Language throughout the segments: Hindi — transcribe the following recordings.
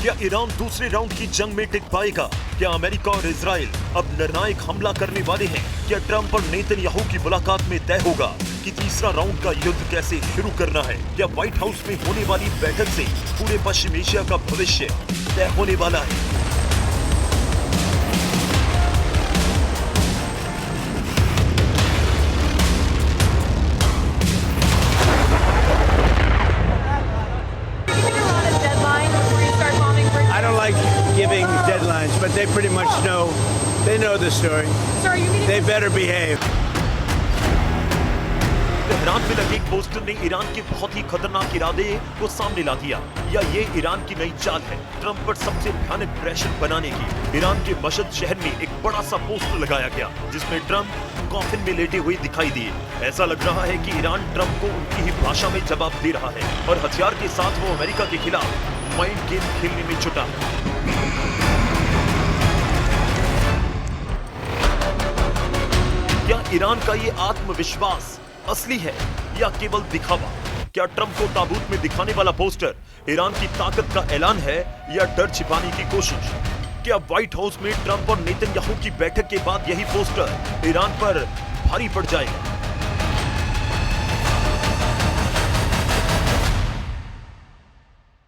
क्या ईरान दूसरे राउंड की जंग में टिक पाएगा? क्या अमेरिका और इजराइल अब निर्णायक हमला करने वाले हैं? क्या ट्रंप और नेतन्याहू की मुलाकात में तय होगा कि तीसरा राउंड का युद्ध कैसे शुरू करना है? क्या व्हाइट हाउस में होने वाली बैठक से पूरे पश्चिम एशिया का भविष्य तय होने वाला है? Giving deadlines, but they pretty much know, they know the story. So are you meaning they better behave. Tehran में लगे एक पोस्टर ने ईरान के बहुत ही खतरनाक इरादे को सामने ला दिया। या ये ईरान की नई चाल है ट्रंप पर सबसे भयानक प्रेशर बनाने की? ईरान के मशहद शहर में एक बड़ा सा पोस्टर लगाया गया जिसमें ट्रंप कॉफिन में लेटे हुए दिखाई दिए। ऐसा लग रहा है कि ईरान ट्रंप को उनकी ही भाषा में जवाब दे रहा है और हथियार के साथ वो अमेरिका के खिलाफ माइंड गेम खेलने में जुटा। क्या ईरान का ये आत्मविश्वास असली है या केवल दिखावा? क्या ट्रंप को ताबूत में दिखाने वाला पोस्टर ईरान की ताकत का ऐलान है या डर छिपाने की कोशिश? क्या व्हाइट हाउस में ट्रंप और नेतन्याहू की बैठक के बाद यही पोस्टर ईरान पर भारी पड़ जाएगा?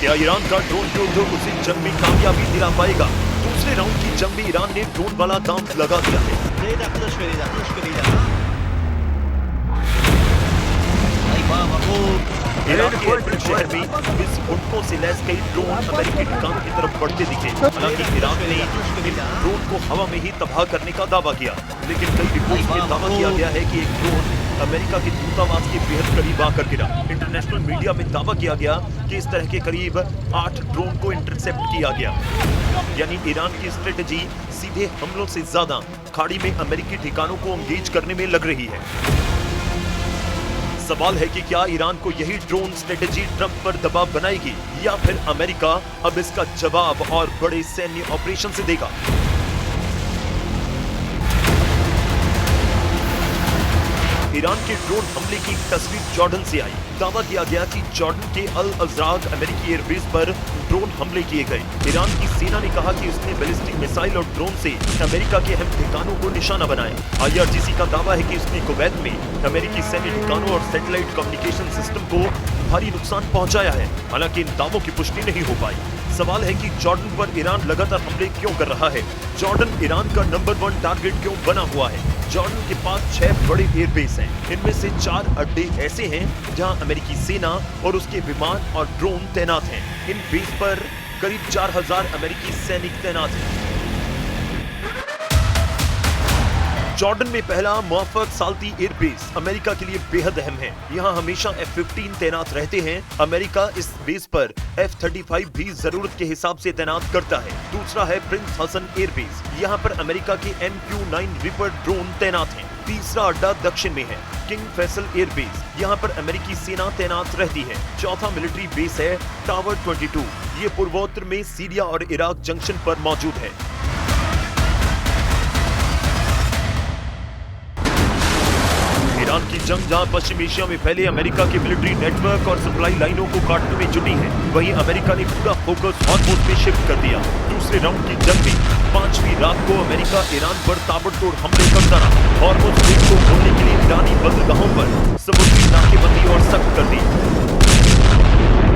क्या ईरान का ड्रोन युद्ध उसे जंग में कामयाबी दिला पाएगा? दूसरे राउंड की जंग में ईरान ने ड्रोन वाला दांव लगा दिया है। ईरान के एरबिल शहर में विस्फोटकों से लैस कई ड्रोन अमेरिकी ठिकानों की तरफ बढ़ते दिखे। हालांकि ईरान ने इन ड्रोन को हवा में ही तबाह करने का दावा किया, लेकिन कई रिपोर्ट्स में दावा किया गया है कि एक ड्रोन अमेरिका के दूतावास के बेहद करीब आकर गिरा। इंटरनेशनल मीडिया में दावा किया गया कि इस तरह के करीब 8 ड्रोन को इंटरसेप्ट किया गया। यानी ईरान की स्ट्रेटेजी सीधे हमलों से ज्यादा खाड़ी में अमेरिकी ठिकानों को एंगेज करने में लग रही है। सवाल है कि क्या ईरान को यही ड्रोन स्ट्रेटेजी ट्रंप पर दबाव बनाएगी या फिर अमेरिका अब इसका जवाब और बड़े सैन्य ऑपरेशन से देगा? ईरान के ड्रोन हमले की तस्वीर जॉर्डन से आई। दावा किया गया कि जॉर्डन के अल अजराग अमेरिकी एयरबेस पर ड्रोन हमले किए गए। ईरान की सेना ने कहा कि उसने बैलिस्टिक मिसाइल और ड्रोन से अमेरिका के अहम ठिकानों को निशाना बनाया। IRGC का दावा है कि उसने कुवैत में अमेरिकी सैन्य ठिकानों और सैटेलाइट कम्युनिकेशन सिस्टम को भारी नुकसान पहुंचाया है। हालांकि इन दावों की पुष्टि नहीं हो पाई। सवाल है कि जॉर्डन पर ईरान लगातार हमले क्यों कर रहा है? जॉर्डन ईरान का नंबर 1 टारगेट क्यों बना हुआ है? जॉर्डन के पास 6 बड़े एयरबेस हैं। इनमें से 4 अड्डे ऐसे हैं जहां अमेरिकी सेना और उसके विमान और ड्रोन तैनात हैं। इन बेस पर करीब 4000 अमेरिकी सैनिक तैनात हैं। जॉर्डन में पहला मुआफक साल्ती एयरबेस अमेरिका के लिए बेहद अहम है। यहाँ हमेशा F-15 तैनात रहते हैं। अमेरिका इस बेस पर F-35 भी जरूरत के हिसाब से तैनात करता है। दूसरा है प्रिंस हसन एयरबेस। यहाँ पर अमेरिका के MQ-9 रिपर ड्रोन तैनात हैं। तीसरा अड्डा दक्षिण में है किंग फैसल एयरबेस। यहाँ पर अमेरिकी सेना तैनात रहती है। चौथा मिलिट्री बेस है टावर 22। ये पूर्वोत्तर में सीरिया और इराक जंक्शन पर मौजूद है। ईरान की जंग जहां पश्चिम एशिया में फैले अमेरिका के मिलिट्री नेटवर्क और सप्लाई लाइनों को काटने में जुटी है, वहीं अमेरिका ने पूरा फोकस हॉर्मुज में शिफ्ट कर दिया। दूसरे राउंड की जंग में 5वीं रात को अमेरिका ईरान पर ताबड़तोड़ हमले करता रहा। हॉर्मुज द्वीप को खोलने के लिए ईरानी बंदरगाहों पर समुद्री नाकेबंदी और सख्त कर दी।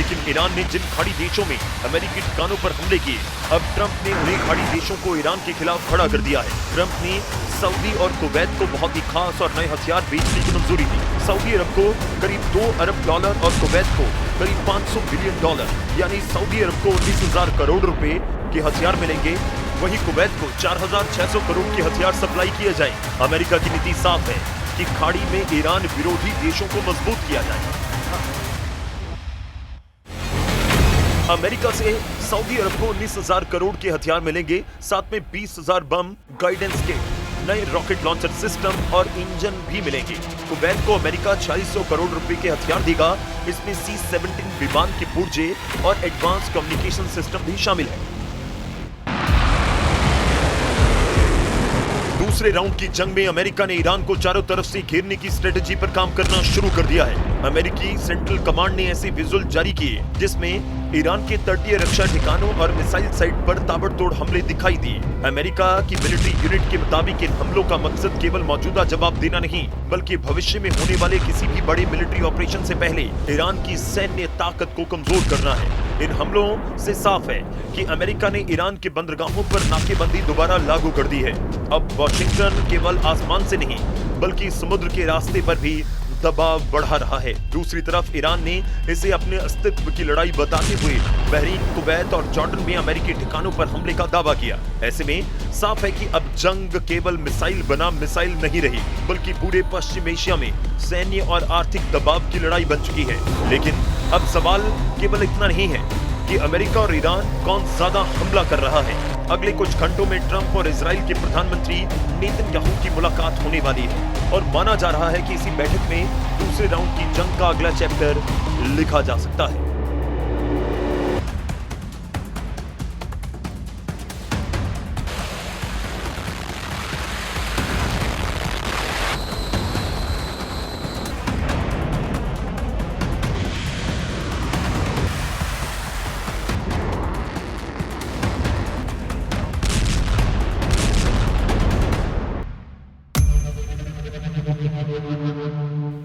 लेकिन ईरान ने जिन खाड़ी देशों में अमेरिकी ठिकानों पर हमले किए, अब ट्रंप ने उन्हीं खाड़ी देशों को ईरान के खिलाफ खड़ा कर दिया है। ट्रंप ने सऊदी और कुवैत को बहुत ही खास और नए हथियार बेचने की मंजूरी दी। सऊदी अरब को करीब $2 अरब और कुवैत को करीब $500 बिलियन, यानी सऊदी अरब को 19,000 करोड़ रुपए के हथियार मिलेंगे, वहीं कुवैत को 4,600 करोड़ के हथियार सप्लाई किए जाए। अमेरिका की नीति साफ है कि खाड़ी में ईरान विरोधी देशों को मजबूत किया जाए। अमेरिका से सऊदी अरब को 19,000 करोड़ के हथियार मिलेंगे, साथ में 20,000 बम, गाइडेंस के नए रॉकेट लॉन्चर सिस्टम और इंजन भी मिलेंगे। कुवैत को अमेरिका 400 करोड़ रुपए के हथियार देगा। इसमें C-17 विमान के पुर्जे और एडवांस कम्युनिकेशन सिस्टम भी शामिल है। दूसरे राउंड की जंग में अमेरिका ने ईरान को चारों तरफ से घेरने की स्ट्रेटेजी पर काम करना शुरू कर दिया है। अमेरिकी सेंट्रल कमांड ने ऐसे विजुअल जारी किए जिसमें ईरान के तटीय रक्षा ठिकानों और मिसाइल साइट पर ताबड़तोड़ हमले दिखाई दिए। अमेरिका की मिलिट्री यूनिट के मुताबिक इन हमलों का मकसद केवल मौजूदा जवाब देना नहीं, बल्कि भविष्य में होने वाले किसी भी बड़े मिलिट्री ऑपरेशन से पहले ईरान की सैन्य ताकत को कमजोर करना है। इन हमलों से साफ है कि अमेरिका ने ईरान के बंदरगाहों पर नाकेबंदी दोबारा लागू कर दी है। अब वॉशिंगटन केवल आसमान से नहीं, बल्कि समुद्र के रास्ते पर भी दबाव बढ़ा रहा है। दूसरी तरफ ईरान ने इसे अपने अस्तित्व की लड़ाई बताते हुए बहरीन, कुवैत और जॉर्डन में अमेरिकी ठिकानों पर हमले का दावा किया। ऐसे में साफ है कि अब जंग केवल मिसाइल बनाम मिसाइल नहीं रही, बल्कि पूरे पश्चिम एशिया में सैन्य और आर्थिक दबाव की लड़ाई बन चुकी है। लेकिन अब सवाल केवल इतना नहीं है कि अमेरिका और ईरान कौन ज्यादा हमला कर रहा है। अगले कुछ घंटों में ट्रंप और इजराइल के प्रधानमंत्री नेतन्याहू की मुलाकात होने वाली है और माना जा रहा है कि इसी बैठक में दूसरे राउंड की जंग का अगला चैप्टर लिखा जा सकता है।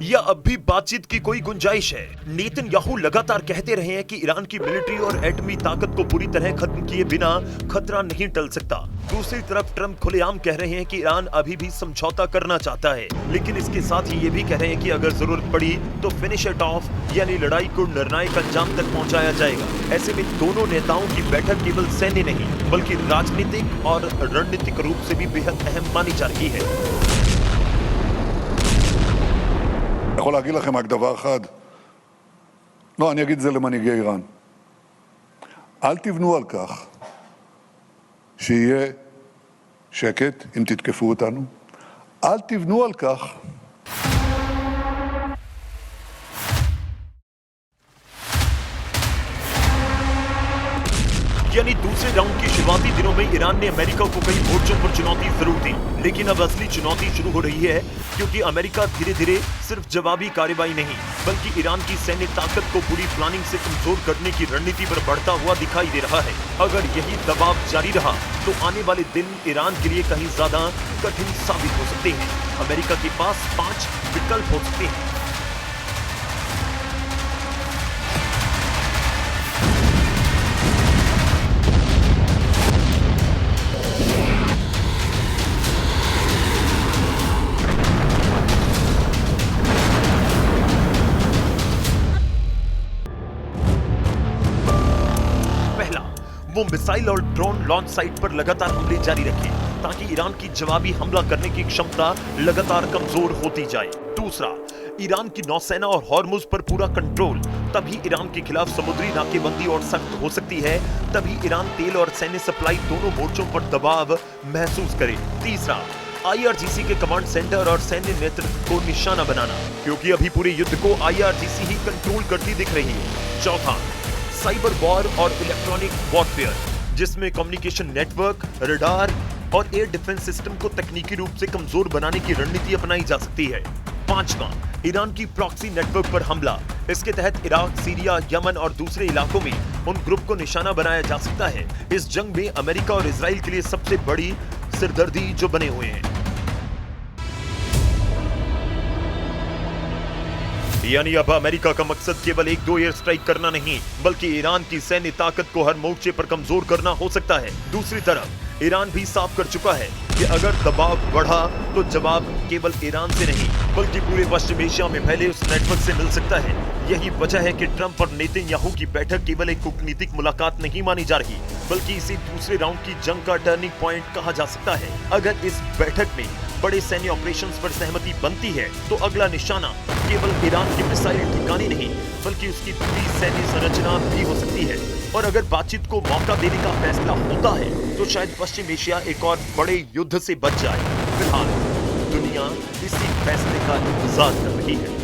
या अब भी बातचीत की कोई गुंजाइश है? नेतन्याहू लगातार कहते रहे हैं कि ईरान की मिलिट्री और एटमी ताकत को पूरी तरह खत्म किए बिना खतरा नहीं टल सकता। दूसरी तरफ ट्रंप खुलेआम कह रहे हैं कि ईरान अभी भी समझौता करना चाहता है, लेकिन इसके साथ ही ये भी कह रहे हैं कि अगर जरूरत पड़ी तो फिनिश इट ऑफ, यानी लड़ाई को निर्णायक अंजाम तक पहुंचाया जाएगा। ऐसे में दोनों नेताओं की बैठक केवल सैन्य नहीं, बल्कि राजनीतिक और रणनीतिक रूप से भी बेहद अहम मानी जा रही है। אני יכול להגיד לכם רק דבר אחד. לא, אני אגיד את זה למנהיגי איראן. אל תבנו על כך שיהיה שקט אם תתקפו אותנו. אל תבנו על כך यानी दूसरे राउंड के शुरुआती दिनों में ईरान ने अमेरिका को कई मोर्चों पर चुनौती जरूर दी, लेकिन अब असली चुनौती शुरू हो रही है, क्योंकि अमेरिका धीरे धीरे सिर्फ जवाबी कार्रवाई नहीं, बल्कि ईरान की सैन्य ताकत को पूरी प्लानिंग से कमजोर करने की रणनीति पर बढ़ता हुआ दिखाई दे रहा है। अगर यही दबाव जारी रहा तो आने वाले दिन ईरान के लिए कहीं ज्यादा कठिन साबित हो सकते हैं। अमेरिका के पास 5 विकल्प हो सकते हैं। वो मिसाइल और ड्रोन लॉन्च साइट पर लगातार हमले जारी रखे ताकि ईरान की जवाबी हमला करने की क्षमता लगातार कमजोर होती जाए। दूसरा, ईरान की नौसेना और हॉर्मुज पर पूरा कंट्रोल। तभी ईरान के खिलाफ समुद्री नाकेबंदी और सख्त हो सकती है, तभी ईरान तेल और सैन्य सप्लाई दोनों मोर्चों पर दबाव महसूस करे। तीसरा, IRGC के कमांड सेंटर और सैन्य नेतृत्व को निशाना बनाना, क्योंकि अभी पूरे युद्ध को IRGC ही कंट्रोल करती दिख रही है। चौथा, साइबर वॉर और इलेक्ट्रॉनिक वॉरफेयर, जिसमें कम्युनिकेशन नेटवर्क, रडार और एयर डिफेंस सिस्टम को तकनीकी रूप से कमजोर बनाने की रणनीति अपनाई जा सकती है। पांचवा, ईरान की प्रॉक्सी नेटवर्क पर हमला। इसके तहत इराक, सीरिया, यमन और दूसरे इलाकों में उन ग्रुप को निशाना बनाया जा सकता है। इस जंग में अमेरिका और इजराइल के लिए सबसे बड़ी सिरदर्दी जो बने हुए हैं। यानी अब अमेरिका का मकसद केवल 1-2 एयर स्ट्राइक करना नहीं, बल्कि ईरान की सैन्य ताकत को हर मोर्चे पर कमजोर करना हो सकता है। दूसरी तरफ ईरान भी साफ कर चुका है कि अगर दबाव बढ़ा तो जवाब केवल ईरान से नहीं बल्कि पूरे पश्चिम एशिया में फैले उस नेटवर्क से मिल सकता है। यही वजह है कि ट्रंप और नेतन्याहू की बैठक केवल एक कूटनीतिक मुलाकात नहीं मानी जा रही, बल्कि इसे दूसरे राउंड की जंग का टर्निंग पॉइंट कहा जा सकता है। अगर इस बैठक में बड़े सैन्य ऑपरेशंस पर सहमति बनती है तो अगला निशाना केवल ईरान के मिसाइल ठिकाने नहीं बल्कि उसकी पूरी सैन्य संरचना भी हो सकती है। और अगर बातचीत को मौका देने का फैसला होता है तो शायद पश्चिम एशिया एक और बड़े युद्ध से बच जाए। फिलहाल दुनिया इसी फैसले का इंतजार कर रही है।